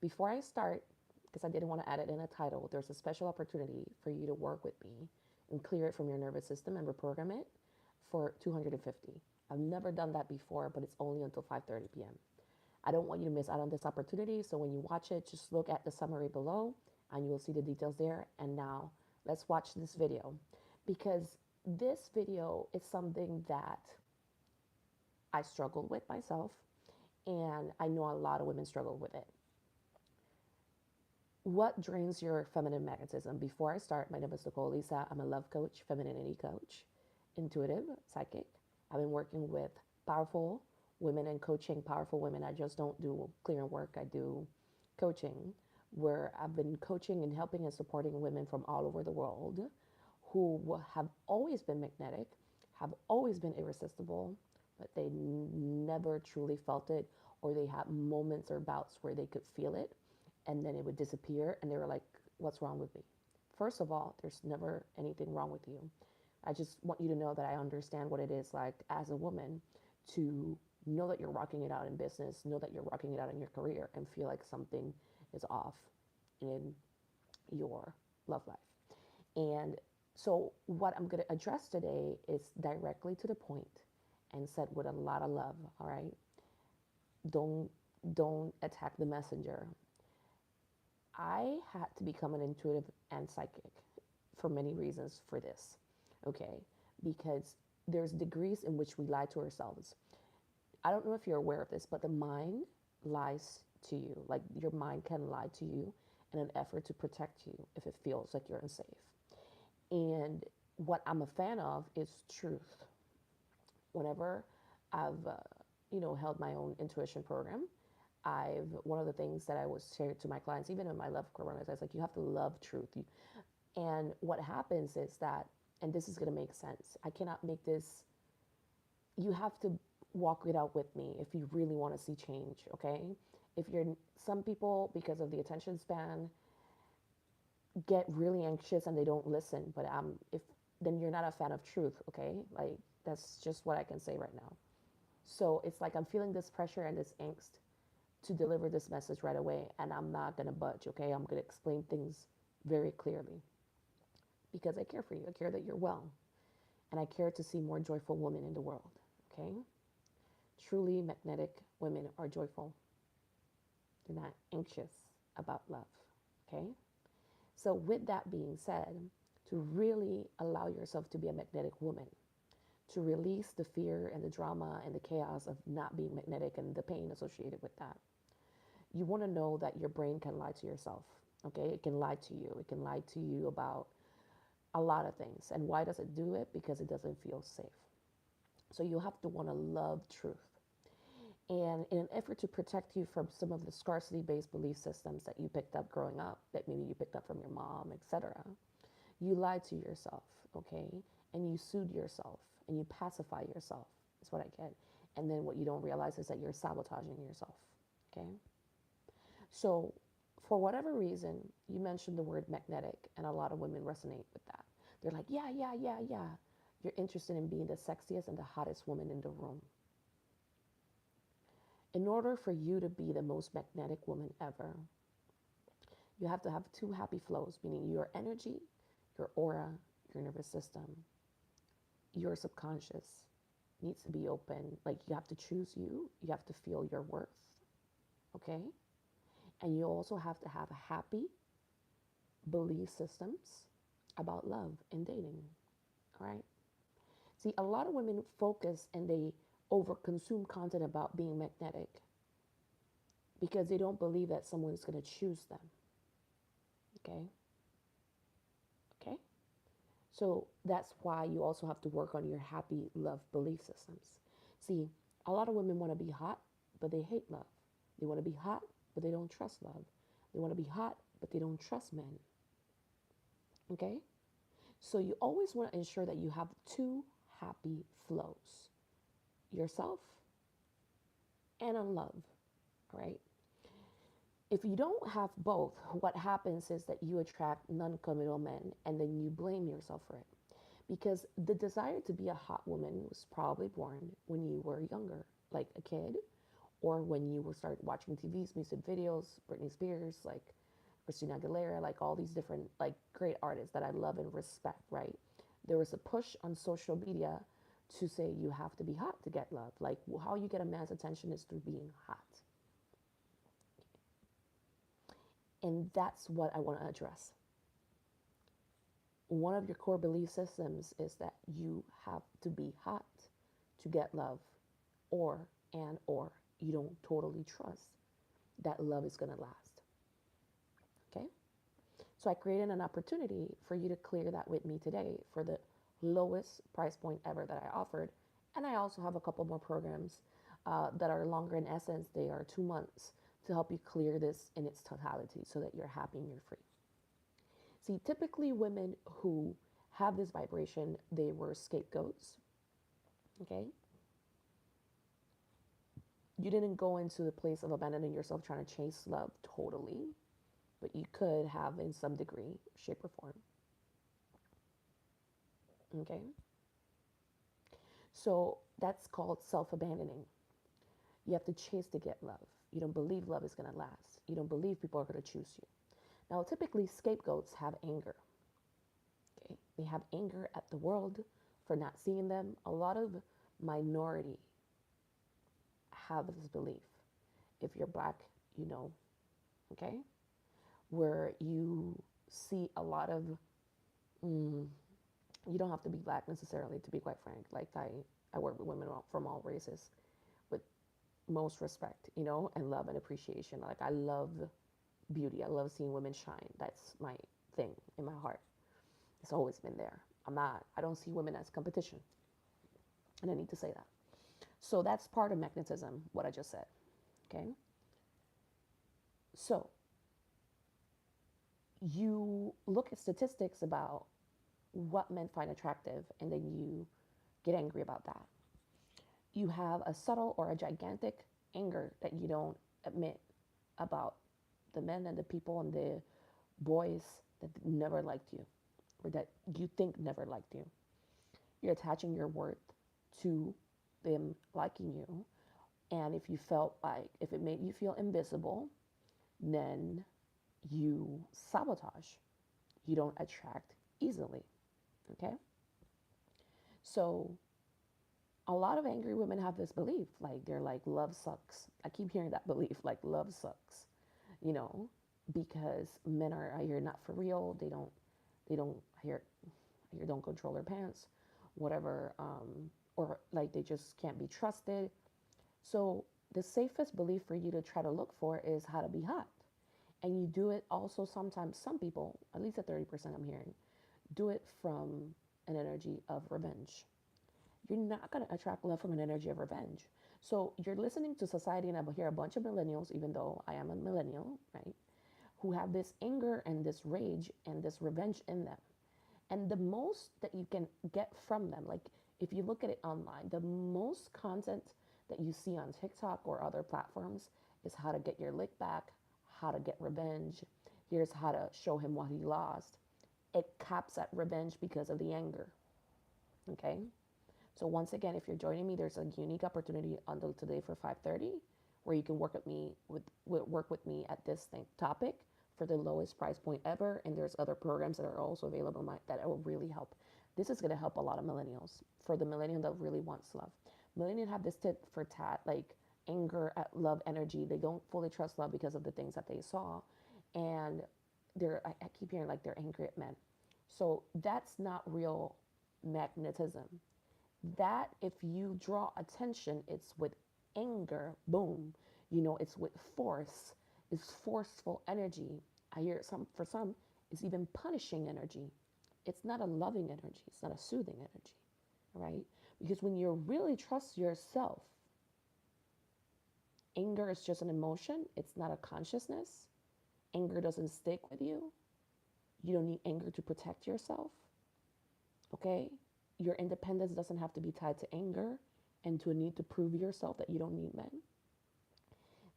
Before I start, because I didn't want to add it in a title, there's a special opportunity for you to work with me and clear it from your nervous system and reprogram it for 250. I've never done that before, but it's only until 5:30 p.m. I don't want you to miss out on this opportunity. So when you watch it, just look at the summary below and you will see the details there. And now let's watch this video, because this video is something that I struggled with myself, and I know a lot of women struggle with it. What drains your feminine magnetism? Before I start, my name is Nicole Lisa. I'm a love coach, femininity coach, intuitive, psychic. I've been working with powerful women and coaching powerful women. I just don't do clearing work, I do coaching, where I've been coaching and helping and supporting women from all over the world who have always been magnetic, have always been irresistible, but they never truly felt it, or they had moments or bouts where they could feel it and then it would disappear and they were like, what's wrong with me? First of all, there's never anything wrong with you. I just want you to know that I understand what it is like as a woman to know that you're rocking it out in business, know that you're rocking it out in your career, and feel like something is off in your love life. And so, what I'm going to address today is directly to the point and said with a lot of love. All right, don't don't attack the messenger. I had to become an intuitive and psychic for many reasons for this. Okay, because there's degrees in which we lie to ourselves. I don't know if you're aware of this, but the mind lies to you. Like your mind can lie to you in an effort to protect you if it feels like you're unsafe. And what I'm a fan of is truth. Whenever I've, held my own intuition program, one of the things that I was sharing to my clients, even in my love programs, I was like, you have to love truth. And what happens is that, and this is going to make sense. I cannot make this, you have to walk it out with me if you really want to see change, okay? If you're, some people, because of the attention span, get really anxious and they don't listen, but if, then you're not a fan of truth, okay? Like, that's just what I can say right now. So it's like I'm feeling this pressure and this angst to deliver this message right away, and I'm not going to budge, okay? I'm going to explain things very clearly because I care for you. I care that you're well, and I care to see more joyful women in the world, okay? Truly magnetic women are joyful. They're not anxious about love, okay? So, with that being said, to really allow yourself to be a magnetic woman, to release the fear and the drama and the chaos of not being magnetic and the pain associated with that, you want to know that your brain can lie to yourself, okay? It can lie to you. It can lie to you about a lot of things. And why does it do it? Because it doesn't feel safe. So you have to want to love truth. And in an effort to protect you from some of the scarcity-based belief systems that you picked up growing up, that maybe you picked up from your mom, etc., you lie to yourself, okay? And you soothe yourself and you pacify yourself. That's what I get. And then what you don't realize is that you're sabotaging yourself, okay? So, for whatever reason, you mentioned the word magnetic, and a lot of women resonate with that. They're like, yeah, yeah, yeah, yeah. You're interested in being the sexiest and the hottest woman in the room. In order for you to be the most magnetic woman ever, you have to have two happy flows, meaning your energy, your aura, your nervous system, your subconscious needs to be open. Like you have to choose you, you have to feel your worth, okay? And you also have to have a happy belief systems about love and dating, all right? See, a lot of women focus and they overconsume content about being magnetic because they don't believe that someone's going to choose them, okay? Okay? So that's why you also have to work on your happy love belief systems. See, a lot of women want to be hot, but they hate love. They want to be hot, but they don't trust love. They want to be hot, but they don't trust men. Okay? So you always want to ensure that you have two happy flows, yourself and on love, all right? If you don't have both, what happens is that you attract non-committal men and then you blame yourself for it. Because the desire to be a hot woman was probably born when you were younger, like a kid, or when you will start watching TVs, music videos, Britney Spears, like Christina Aguilera, like all these different like great artists that I love and respect, right? There was a push on social media to say you have to be hot to get love. Like how you get a man's attention is through being hot. And that's what I want to address. One of your core belief systems is that you have to be hot to get love, or you don't totally trust that love is going to last. Okay? So I created an opportunity for you to clear that with me today for the lowest price point ever that I offered. And I also have a couple more programs that are longer in essence. They are 2 months to help you clear this in its totality so that you're happy and you're free. See, typically women who have this vibration, they were scapegoats. Okay? You didn't go into the place of abandoning yourself trying to chase love totally, but you could have in some degree, shape, or form. Okay? So that's called self-abandoning. You have to chase to get love. You don't believe love is going to last. You don't believe people are going to choose you. Now, typically scapegoats have anger. Okay? They have anger at the world for not seeing them. A lot of minority have this belief. If you're black, you know, okay? Where you see a lot of, you don't have to be black necessarily to be quite frank. Like I work with women from all races with most respect, you know, and love and appreciation. Like I love beauty. I love seeing women shine. That's my thing in my heart. It's always been there. I don't see women as competition. And I need to say that. So that's part of magnetism, what I just said. Okay? So you look at statistics about what men find attractive, and then you get angry about that. You have a subtle or a gigantic anger that you don't admit about the men and the people and the boys that never liked you, or that you think never liked you. You're attaching your worth to them liking you. And if you felt like, if it made you feel invisible, then you sabotage. You don't attract easily. Okay? So a lot of angry women have this belief, like they're like, love sucks. I keep hearing that belief, like love sucks, you know, because men are here not for real. They don't here don't control their pants, whatever, or like they just can't be trusted. So the safest belief for you to try to look for is how to be hot. And you do it also sometimes, some people, at least at 30% I'm hearing, do it from an energy of revenge. You're not going to attract love from an energy of revenge. So you're listening to society, and I hear a bunch of millennials, even though I am a millennial, right, who have this anger and this rage and this revenge in them. And the most that you can get from them, like if you look at it online, the most content that you see on TikTok or other platforms is how to get your lick back, how to get revenge. Here's how to show him what he lost. It caps at revenge because of the anger. Okay? So once again, if you're joining me, there's a unique opportunity until today for 5:30 where you can work with me at this topic for the lowest price point ever. And there's other programs that are also available that will really help. This is going to help a lot of millennials. For the millennial that really wants love. Millennials have this tit for tat, like anger at love energy. They don't fully trust love because of the things that they saw. And I keep hearing like they're angry at men. So that's not real magnetism. That if you draw attention, it's with anger, boom, you know, it's with force, it's forceful energy. I hear for some, it's even punishing energy. It's not a loving energy, it's not a soothing energy, right? Because when you really trust yourself, anger is just an emotion, it's not a consciousness. Anger doesn't stick with you. You don't need anger to protect yourself, okay? Your independence doesn't have to be tied to anger and to a need to prove yourself that you don't need men.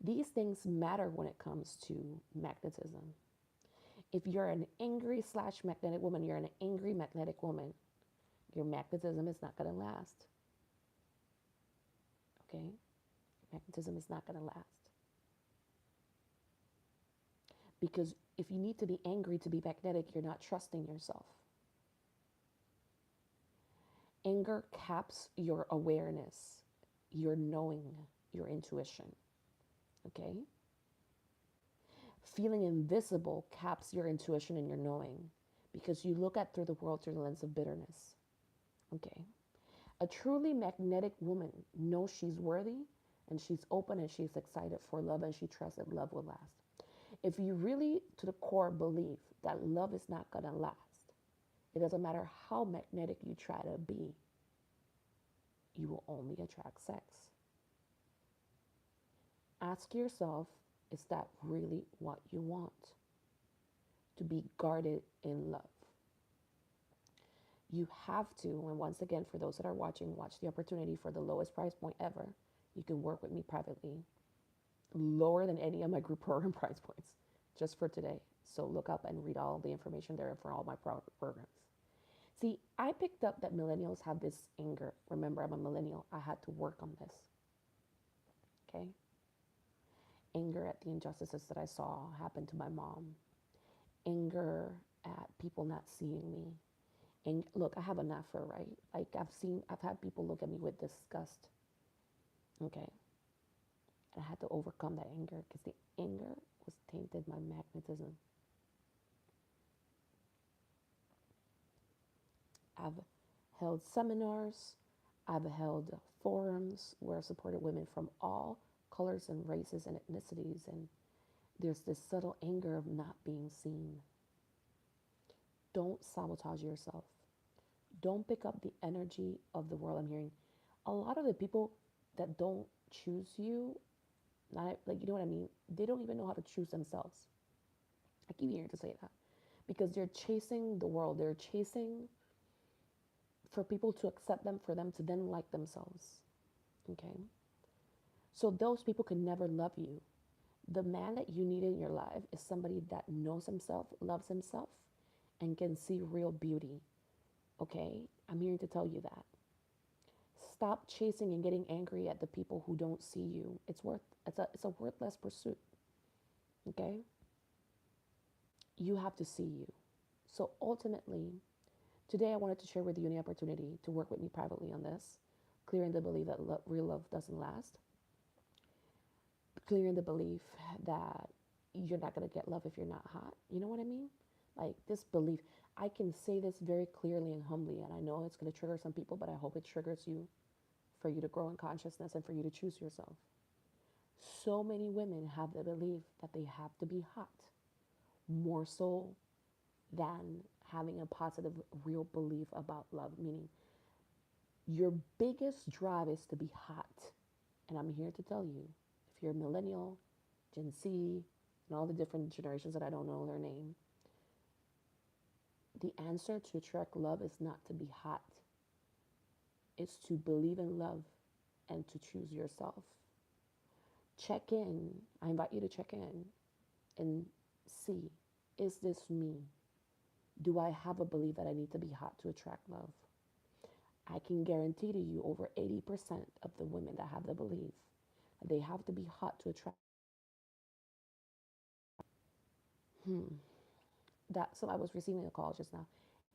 These things matter when it comes to magnetism. If you're an angry / magnetic woman, you're an angry magnetic woman, your magnetism is not going to last. Okay? Magnetism is not going to last. Because if you need to be angry to be magnetic, you're not trusting yourself. Anger caps your awareness, your knowing, your intuition. Okay? Feeling invisible caps your intuition and your knowing because you look at through the world through the lens of bitterness. Okay? A truly magnetic woman knows she's worthy and she's open and she's excited for love and she trusts that love will last. If you really to the core believe that love is not going to last, it doesn't matter how magnetic you try to be, you will only attract sex. Ask yourself, is that really what you want? To be guarded in love. You have to, and once again, for those that are watching, watch the opportunity for the lowest price point ever. You can work with me privately, lower than any of my group program price points, just for today. So look up and read all the information there for all my programs. See, I picked up that millennials have this anger. Remember, I'm a millennial. I had to work on this. Okay? Anger at the injustices that I saw happen to my mom. Anger at people not seeing me. And look, I have an afro, right? Like I've had people look at me with disgust. Okay. And I had to overcome that anger because the anger was tainted my magnetism. I've held seminars, I've held forums where I supported women from all colors and races and ethnicities, and there's this subtle anger of not being seen. Don't sabotage yourself. Don't pick up the energy of the world. I'm hearing a lot of the people that don't choose you, not like, you know what I mean? They don't even know how to choose themselves. I keep hearing to say that because they're chasing the world. They're chasing for people to accept them, for them to then like themselves. Okay? So those people can never love you. The man that you need in your life is somebody that knows himself, loves himself, and can see real beauty. Okay? I'm here to tell you that. Stop chasing and getting angry at the people who don't see you. It's a worthless pursuit. Okay? You have to see you. So ultimately, today I wanted to share with you the opportunity to work with me privately on this, clearing the belief that real love doesn't last, clearing the belief that you're not going to get love if you're not hot. You know what I mean? Like this belief. I can say this very clearly and humbly, and I know it's going to trigger some people, but I hope it triggers you for you to grow in consciousness and for you to choose yourself. So many women have the belief that they have to be hot, more so than having a positive, real belief about love, meaning your biggest drive is to be hot. And I'm here to tell you, if you're a millennial, Gen Z, and all the different generations that I don't know their name, the answer to attract love is not to be hot. It's to believe in love and to choose yourself. Check in. I invite you to check in and see, is this me? Do I have a belief that I need to be hot to attract love? I can guarantee to you over 80% of the women that have the belief that they have to be hot to attract. So I was receiving a call just now.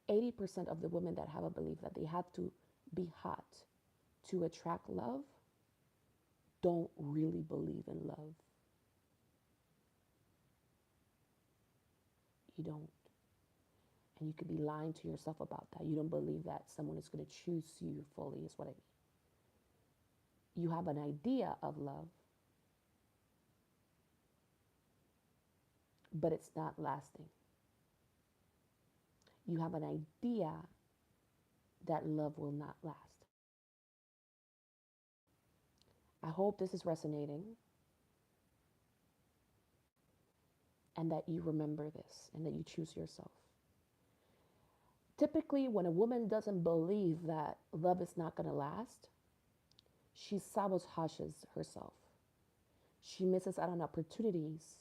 80% of the women that have a belief that they have to be hot to attract love don't really believe in love. You don't. And you could be lying to yourself about that. You don't believe that someone is going to choose you fully, is what I mean. You have an idea of love, but it's not lasting. You have an idea that love will not last. I hope this is resonating and that you remember this and that you choose yourself. Typically, when a woman doesn't believe that love is not going to last, she sabotages herself. She misses out on opportunities.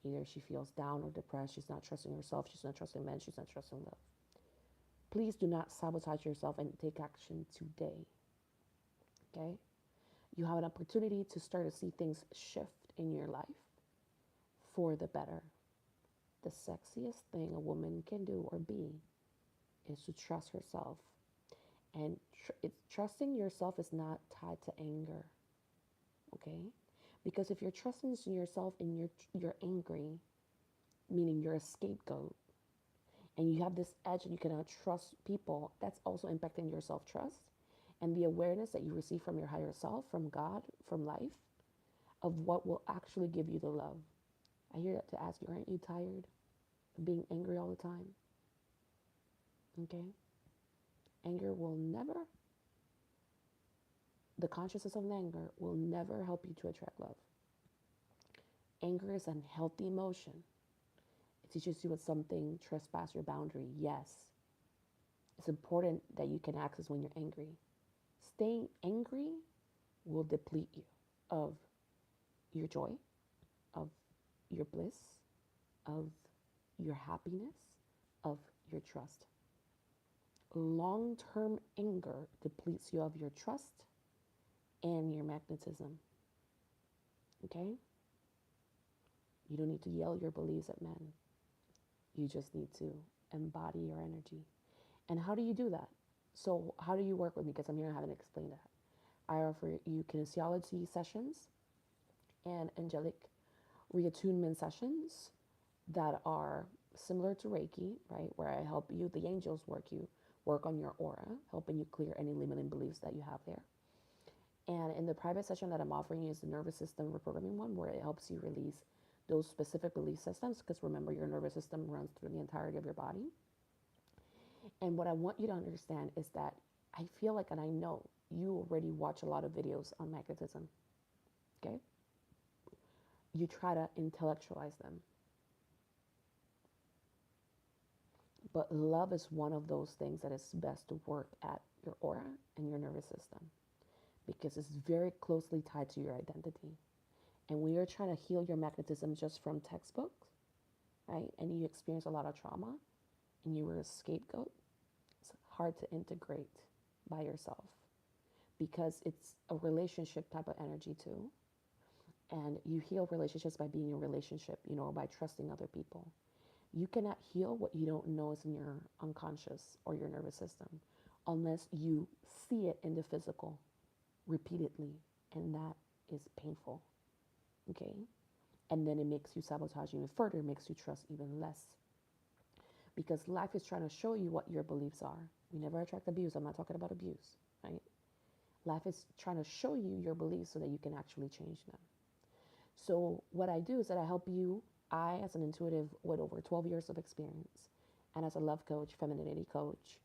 Either she feels down or depressed. She's not trusting herself. She's not trusting men. She's not trusting love. Please do not sabotage yourself and take action today. Okay? You have an opportunity to start to see things shift in your life for the better. The sexiest thing a woman can do or be is to trust herself. And trusting yourself is not tied to anger, okay? Because if you're trusting in yourself and you're angry, meaning you're a scapegoat, and you have this edge and you cannot trust people, that's also impacting your self-trust and the awareness that you receive from your higher self, from God, from life, of what will actually give you the love. I hear that to ask you, aren't you tired of being angry all the time? Okay? Anger will never, the consciousness of anger will never help you to attract love. Anger is an healthy emotion. It teaches you what something trespass your boundary. Yes. It's important that you can access when you're angry. Staying angry will deplete you of your joy, of your bliss, of your happiness, of your trust. Long-term anger depletes you of your trust and your magnetism. Okay? You don't need to yell your beliefs at men. You just need to embody your energy. And how do you do that? So how do you work with me? Because I'm here, I haven't explained that. I offer you kinesiology sessions and angelic reattunement sessions that are similar to Reiki, right? Where I help you, the angels work on your aura, helping you clear any limiting beliefs that you have there. And in the private session that I'm offering you is the nervous system reprogramming one, where it helps you release those specific belief systems, because remember, your nervous system runs through the entirety of your body. And what I want you to understand is that I feel like, and I know you already watch a lot of videos on magnetism, okay? You try to intellectualize them. But love is one of those things that is best to work at your aura and your nervous system, because it's very closely tied to your identity. And when you're trying to heal your magnetism just from textbooks, right, and you experience a lot of trauma and you were a scapegoat, it's hard to integrate by yourself, because it's a relationship type of energy too. And you heal relationships by being in a relationship, by trusting other people. You cannot heal what you don't know is in your unconscious or your nervous system unless you see it in the physical repeatedly. And that is painful. Okay? And then it makes you sabotage even further, makes you trust even less. Because life is trying to show you what your beliefs are. We never attract abuse. I'm not talking about abuse, right? Life is trying to show you your beliefs so that you can actually change them. So what I do is that I help you. I, as an intuitive with over 12 years of experience, and as a love coach, femininity coach,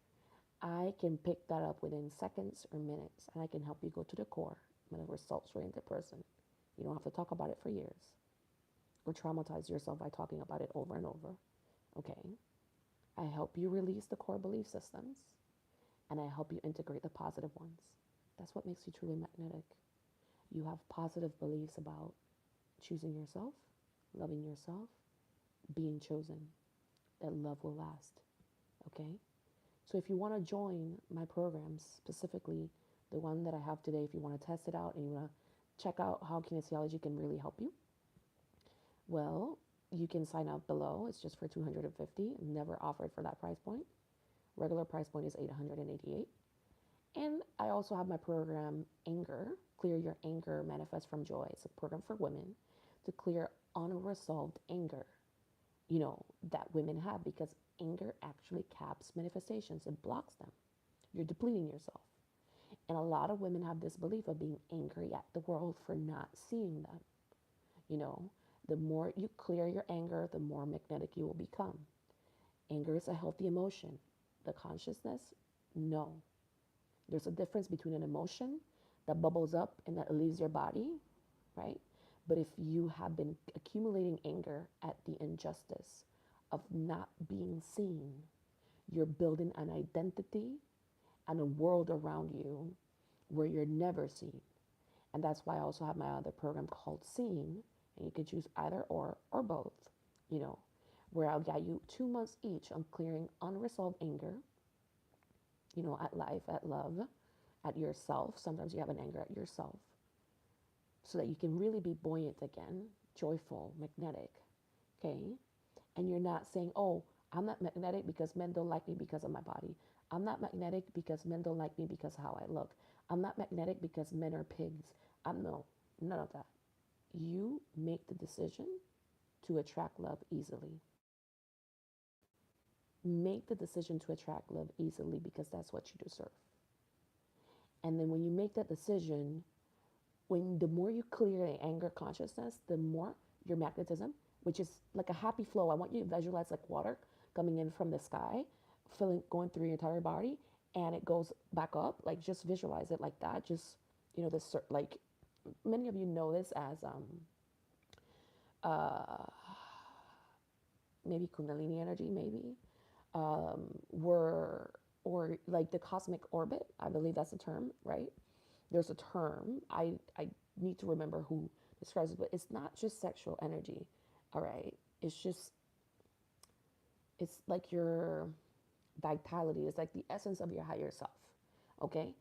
I can pick that up within seconds or minutes, and I can help you go to the core. I'm a results-oriented person. You don't have to talk about it for years or traumatize yourself by talking about it over and over. Okay? I help you release the core belief systems, and I help you integrate the positive ones. That's what makes you truly magnetic. You have positive beliefs about choosing yourself, loving yourself, being chosen, that love will last. Okay? So if you want to join my programs, specifically the one that I have today, if you want to test it out and you want to check out how kinesiology can really help you, well, you can sign up below. It's just for $250. Never offered for that price point. Regular price point is $888. And I also have my program, Anger, Clear Your Anger, Manifest from Joy. It's a program for women to clear unresolved anger, that women have, because anger actually caps manifestations. It blocks them. You're depleting yourself. And a lot of women have this belief of being angry at the world for not seeing them. The more you clear your anger, the more magnetic you will become. Anger is a healthy emotion. The consciousness, no. There's a difference between an emotion that bubbles up and that leaves your body, right? But if you have been accumulating anger at the injustice of not being seen, you're building an identity and a world around you where you're never seen. And that's why I also have my other program called Seeing, and you can choose either or both, where I'll guide you 2 months each on clearing unresolved anger, at life, at love, at yourself. Sometimes you have an anger at yourself, so that you can really be buoyant again, joyful, magnetic. Okay. And you're not saying, oh, I'm not magnetic because men don't like me because of my body. I'm not magnetic because men don't like me because of how I look. I'm not magnetic because men are pigs. I'm no, none of that. You make the decision to attract love easily. Make the decision to attract love easily because that's what you deserve. And then when you make that decision, when the more you clear the anger consciousness, the more your magnetism, which is like a happy flow. I want you to visualize like water coming in from the sky, filling going through your entire body, and it goes back up. Like just visualize it like that. Just this like many of you know this as uh, maybe Kundalini energy, maybe were or like the cosmic orbit. I believe that's the term, right? There's a term. I need to remember who describes it, but it's not just sexual energy. All right. It's like your vitality. It's like the essence of your higher self. Okay.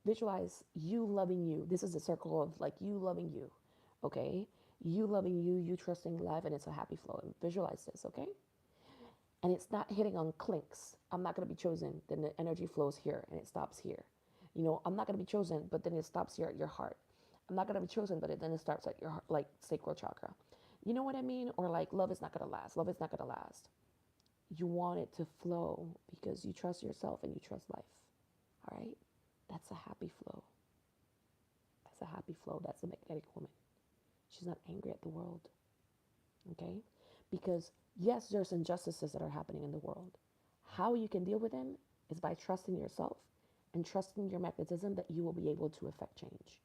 Visualize you loving you. This is a circle of like you loving you. Okay. You loving you, you trusting life, and it's a happy flow. And visualize this, okay? And it's not hitting on clinks. I'm not going to be chosen. Then the energy flows here and it stops here. I'm not going to be chosen, but then it stops here at your heart. I'm not going to be chosen, but then it starts at your heart, like sacral chakra. You know what I mean? Or like love is not going to last. Love is not going to last. You want it to flow because you trust yourself and you trust life. All right? That's a happy flow. That's a happy flow. That's a magnetic woman. She's not angry at the world. Okay? Because yes, there's injustices that are happening in the world. How you can deal with them is by trusting yourself and trusting your magnetism that you will be able to affect change.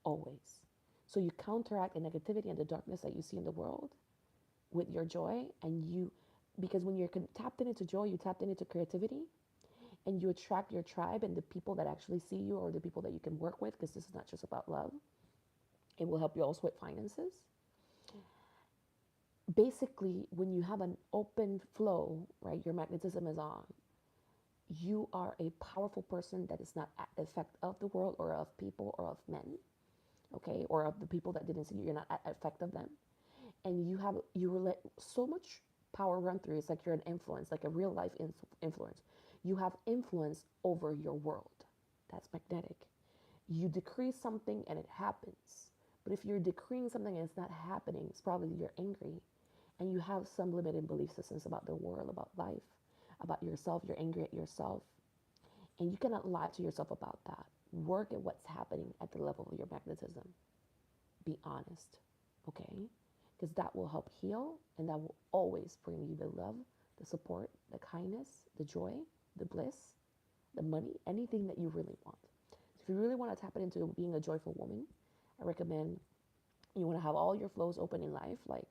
Always. So you counteract the negativity and the darkness that you see in the world with your joy, because when you're tapped into joy, you tapped into creativity, and you attract your tribe and the people that actually see you or the people that you can work with, because this is not just about love. It will help you also with finances. Basically, when you have an open flow, right, your magnetism is on. You are a powerful person that is not at the effect of the world or of people or of men, okay, or of the people that didn't see you. You're not at the effect of them, and you let so much power run through. It's like you're an influence, like a real life influence. You have influence over your world. That's magnetic. You decree something and it happens. But if you're decreeing something and it's not happening, it's probably you're angry and you have some limited belief systems about the world, about life, about yourself. You're angry at yourself. And you cannot lie to yourself about that. Work at what's happening at the level of your magnetism. Be honest, okay? Because that will help heal and that will always bring you the love, the support, the kindness, the joy, the bliss, the money, anything that you really want. So if you really want to tap it into being a joyful woman, I recommend you want to have all your flows open in life, like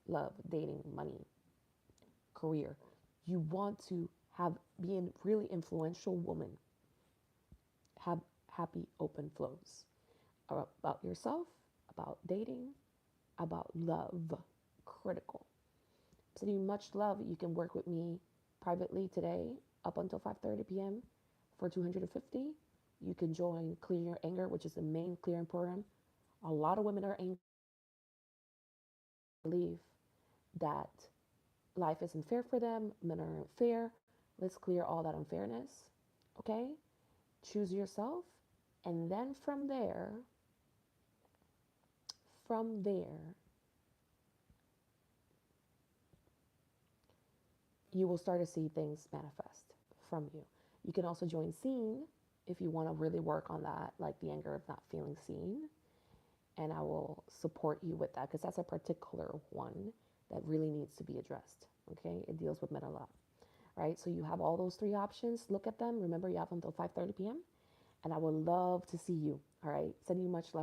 love, dating, money, career. You want to be a really influential woman. Have happy, open flows about yourself, about dating, about love. Critical. Sending you much love. You can work with me privately today up until 5:30 p.m. for 250. You can join Clear Your Anger, which is the main clearing program. A lot of women are angry. Believe that life isn't fair for them, men are unfair. Let's clear all that unfairness. Okay? Choose yourself. And then from there, you will start to see things manifest from you. You can also join Seen if you want to really work on that, like the anger of not feeling seen. And I will support you with that because that's a particular one that really needs to be addressed. Okay? It deals with men a lot. Right? So you have all those three options. Look at them. Remember, you have until 5:30 p.m. And I would love to see you. All right? Sending you much love.